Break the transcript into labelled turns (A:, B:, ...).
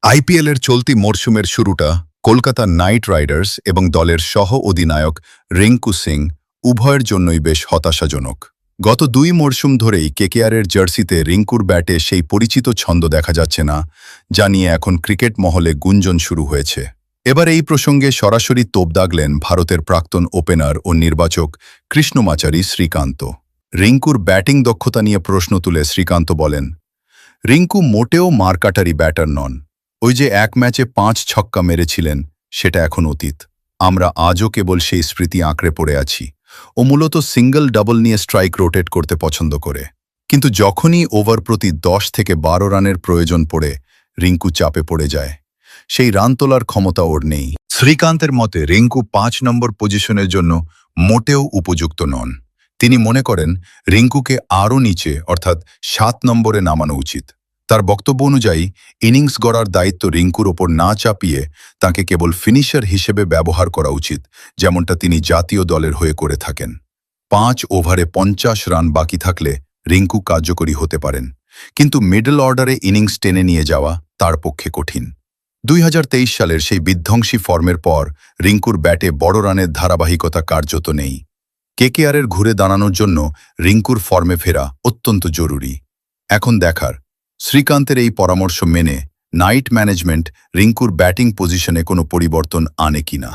A: আইপিএলের চলতি মরশুমের শুরুটা কলকাতা নাইট রাইডার্স এবং দলের সহ অধিনায়ক রিঙ্কু সিং উভয়ের জন্যই বেশ হতাশাজনক। গত 2 মরশুম ধরেই কেকেআরের জার্সিতে রিঙ্কুর ব্যাটে সেই পরিচিত ছন্দ দেখা যাচ্ছে না, যা নিয়ে এখন ক্রিকেট মহলে গুঞ্জন শুরু হয়েছে। এবার এই প্রসঙ্গে সরাসরি তোপ দাগলেন ভারতের প্রাক্তন ওপেনার ও নির্বাচক কৃষ্ণমাচারী শ্রীকান্ত। রিঙ্কুর ব্যাটিং দক্ষতা নিয়ে প্রশ্ন তুলে শ্রীকান্ত বলেন, রিঙ্কু মোটেও মারকাটারি ব্যাটার নন। ওই যে 1 ম্যাচে 5 ছক্কা মেরেছিলেন, সেটা এখন অতীত। আমরা আজও কেবল সেই স্মৃতি আঁকড়ে পড়ে আছি। ও মূলত সিঙ্গল ডাবল নিয়ে স্ট্রাইক রোটেট করতে পছন্দ করে। কিন্তু যখনই ওভার প্রতি 10 থেকে 12 রানের প্রয়োজন পড়ে, রিঙ্কু চাপে পড়ে যায়। সেই রান তোলার ক্ষমতা ওর নেই। শ্রীকান্তের মতে রিঙ্কু 5 নম্বর পজিশনের জন্য মোটেও উপযুক্ত নন। তিনি মনে করেন রিঙ্কুকে আরও নিচে অর্থাৎ 7 নম্বরে নামানো উচিত। তার বক্তব্য অনুযায়ী ইনিংস গড়ার দায়িত্ব রিঙ্কুর ওপর না চাপিয়ে তাকে কেবল ফিনিশার হিসেবে ব্যবহার করা উচিত, যেমনটা তিনি জাতীয় দলের হয়ে করে থাকেন। 5 ওভারে 50 রান বাকি থাকলে রিঙ্কু কার্যকরী হতে পারেন, কিন্তু মিডল অর্ডারে ইনিংস টেনে নিয়ে যাওয়া তার পক্ষে কঠিন। 2023 সালের সেই বিধ্বংসী ফর্মের পর রিঙ্কুর ব্যাটে বড় রানের ধারাবাহিকতা কার্যত নেই। কেকেআরের ঘুরে দাঁড়ানোর জন্য রিঙ্কুর ফর্মে ফেরা অত্যন্ত জরুরি। এখন দেখার শ্রীকান্তের এই পরামর্শ মেনে নাইট ম্যানেজমেন্ট রিঙ্কুর ব্যাটিং পজিশনে কোনো পরিবর্তন আনে কিনা।